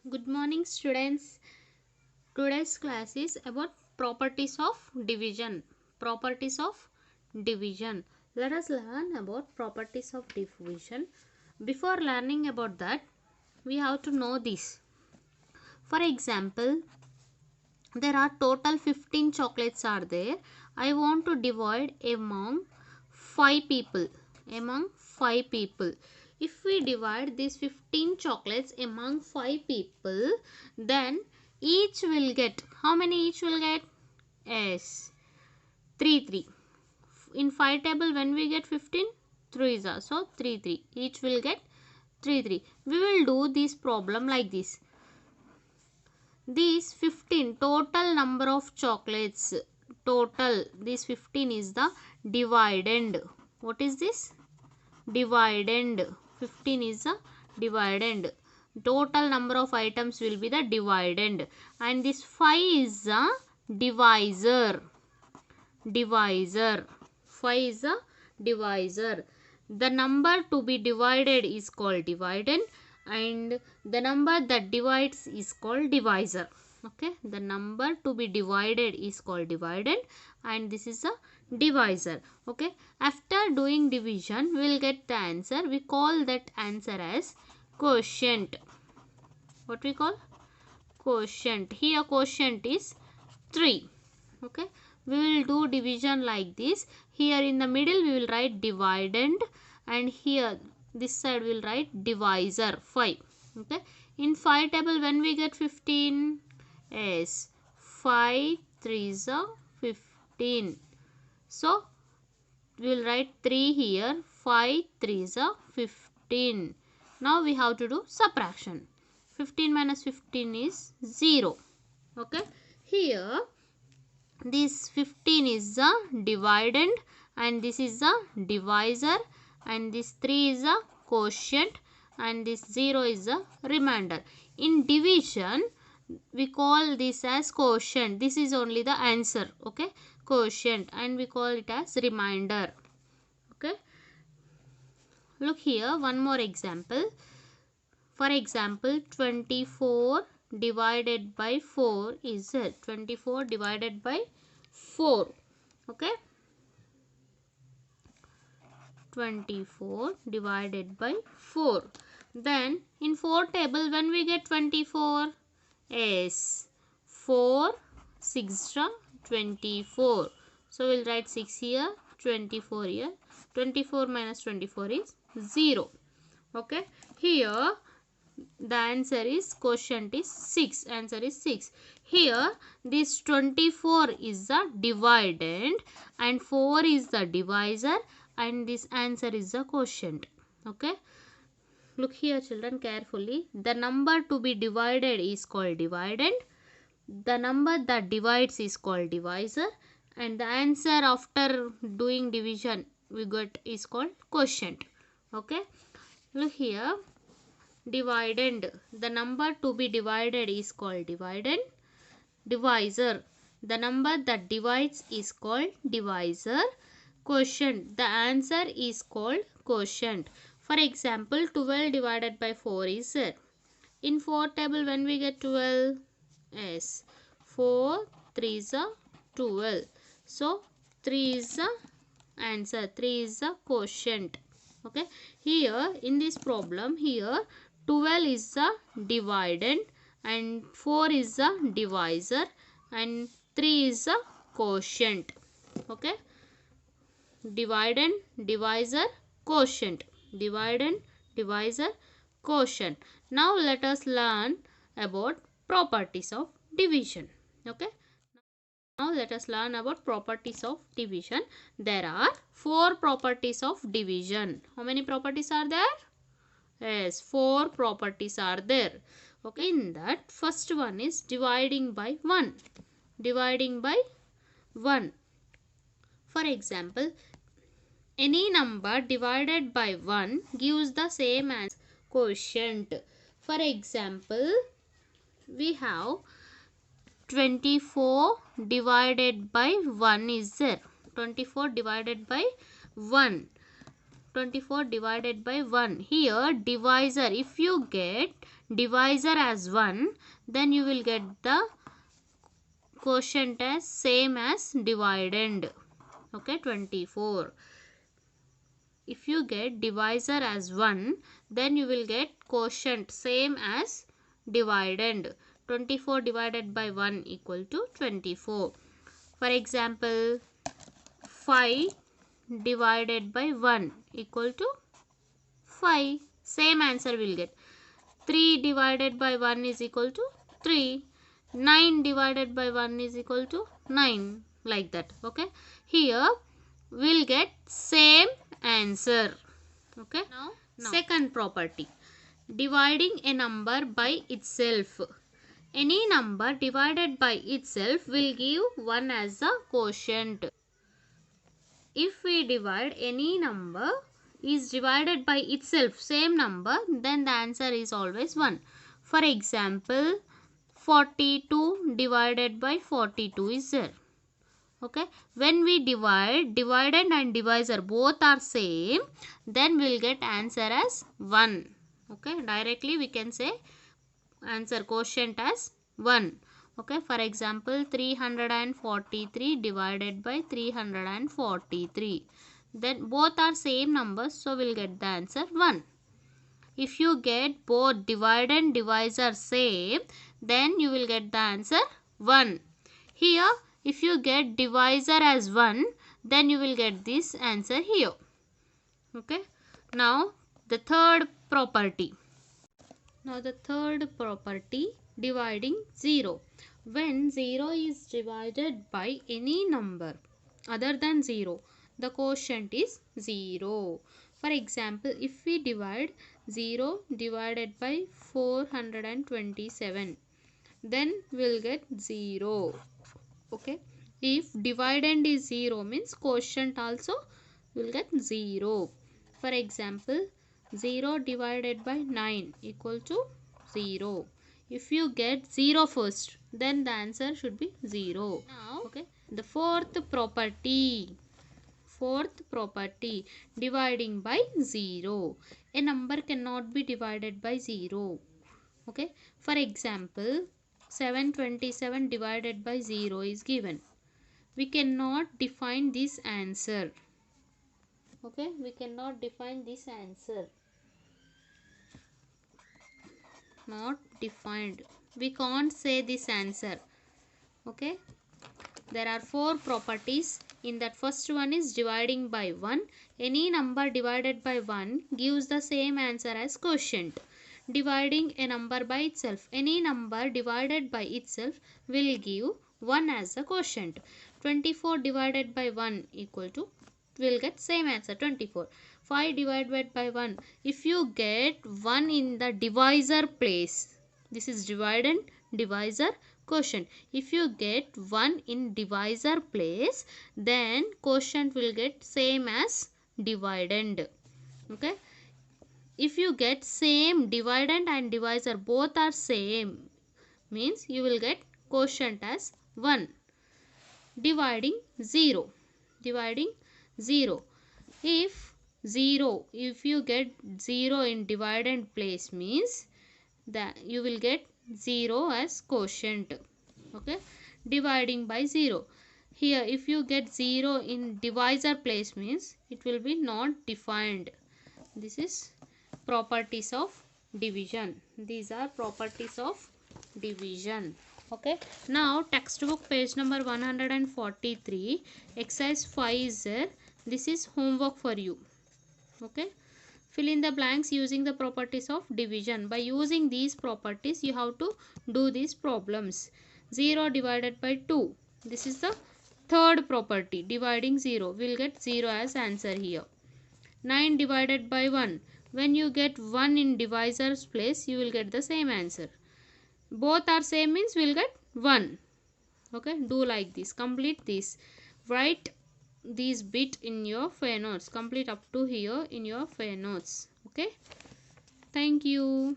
Good morning, students. Today's class is about properties of division. Properties of division. Let us learn about properties of division. Before learning about that, we have to know this. For example, there are total 15 chocolates are there. I want to divide among 5 people. Among 5 people. If we divide these 15 chocolates among 5 people, then each will get, how many each will get? Yes, 3 3. In 5 table when we get 15, 3 are, so 3 3. Each will get 3 3. We will do this problem like this. These 15 total number of chocolates, total this 15 is the dividend. What is this? Dividend. 15 is the dividend. Total number of items will be the dividend, and this 5 is the divisor. 5 is the divisor. The number to be divided is called dividend, and the number that divides is called divisor. Okay, the number to be divided is called dividend, and this is a divisor. Okay, after doing division we will get the answer. We call that answer as quotient. What we call? Quotient. Here quotient is 3. Okay, we will do division like this. Here in the middle we will write dividend, and here this side we will write divisor 5. Okay, in 5 table when we get 15, yes, 5 3s are 15. So we will write 3 here. 5 3s are 15. Now we have to do subtraction. 15 minus 15 is 0. Okay, here this 15 is the dividend, and this is the divisor, and this 3 is the quotient, and this 0 is the remainder. In division we call this as quotient. This is only the answer. Okay, quotient, and we call it as remainder. Okay, look here, one more example. For example, 24 divided by 4 is 24 divided by 4. Okay, 24 divided by 4. Then in 4 table when we get 24, yes, 4 6 24. So we'll write 6 here, 24 here. 24 minus 24 is 0. Okay, here the answer is quotient is 6. Answer is 6. Here this 24 is the dividend and 4 is the divisor, and this answer is the quotient. Okay, look here children carefully. The number to be divided is called dividend. The number that divides is called divisor, and the answer after doing division we got is called quotient. Okay, look here. Dividend. The number to be divided is called dividend. Divisor. The number that divides is called divisor. Quotient. The answer is called quotient. For example, 12 divided by 4 is in 4 table when we get 12, yes, 4 3 is 12. So 3 is the answer. 3 is the quotient. Okay, here in this problem, here 12 is the dividend and 4 is the divisor and 3 is the quotient. Okay, dividend, divisor, quotient. Dividend, divisor, quotient. Now let us learn about properties of division. Okay, now let us learn about properties of division. There are 4 properties of division. How many properties are there? Yes, 4 properties are there. Okay, in that first one is dividing by 1. Dividing by 1. For example, any number divided by 1 gives the same as quotient. For example, we have 24 divided by 1 is there. 24 divided by 1. 24 divided by 1. Here divisor, if you get divisor as 1, then you will get the quotient as same as dividend. Okay, 24. If you get divisor as 1, then you will get quotient same as dividend. 24 divided by 1 equal to 24. For example, 5 divided by 1 equal to 5. Same answer will get. 3 divided by 1 is equal to 3. 9 divided by 1 is equal to 9. Like that. Okay. Here we'll get same answer. Okay. Now second property. Dividing a number by itself. Any number divided by itself will give 1 as a quotient. If we divide any number is divided by itself, same number, then the answer is always 1. For example, 42 divided by 42 is there. Okay. When we divide, dividend and divisor both are same, then we will get answer as 1. Okay. Directly we can say answer quotient as 1. Okay. For example, 343 divided by 343. Then both are same numbers, so we'll get the answer 1. If you get both divide and divisor same, then you will get the answer 1. Here, if you get divisor as 1, then you will get this answer here. Okay. Now, the third property. Now, the third property, dividing 0. When 0 is divided by any number other than 0, the quotient is 0. For example, if we divide 0 divided by 427, then we'll get 0. Okay. If dividend is 0 means quotient also will get 0. For example, 0 divided by 9 equal to 0. If you get 0 first, then the answer should be 0. Now, okay, the fourth property, dividing by 0. A number cannot be divided by 0. Okay. For example, 727 divided by 0 is given. We cannot define this answer. Okay. We cannot define this answer. Not defined. We can't say this answer. Okay. There are 4 properties. In that, first one is dividing by 1. Any number divided by 1 gives the same answer as quotient. Dividing a number by itself. Any number divided by itself will give 1 as a quotient. 24 divided by 1 equal to, will get same answer 24. 5 divided by 1. If you get 1 in the divisor place, this is dividend, divisor, quotient. If you get 1 in divisor place, then quotient will get same as dividend. Okay. If you get same dividend and divisor both are same, means you will get quotient as 1. Dividing 0. Dividing 0. If you get 0 in dividend place means that you will get 0 as quotient. Okay. Dividing by 0. Here if you get 0 in divisor place means it will be not defined. This is properties of division. These are properties of division. Okay. Now textbook page number 143, exercise 5 is there. This is homework for you. Okay. Fill in the blanks using the properties of division. By using these properties, you have to do these problems. 0 divided by 2. This is the third property, dividing 0. We will get 0 as answer here. 9 divided by 1. When you get 1 in divisor's place, you will get the same answer. Both are same means we will get 1. Okay. Do like this. Complete this. Write these bit in your fair notes. Complete up to here in your fair notes. Okay. Thank you.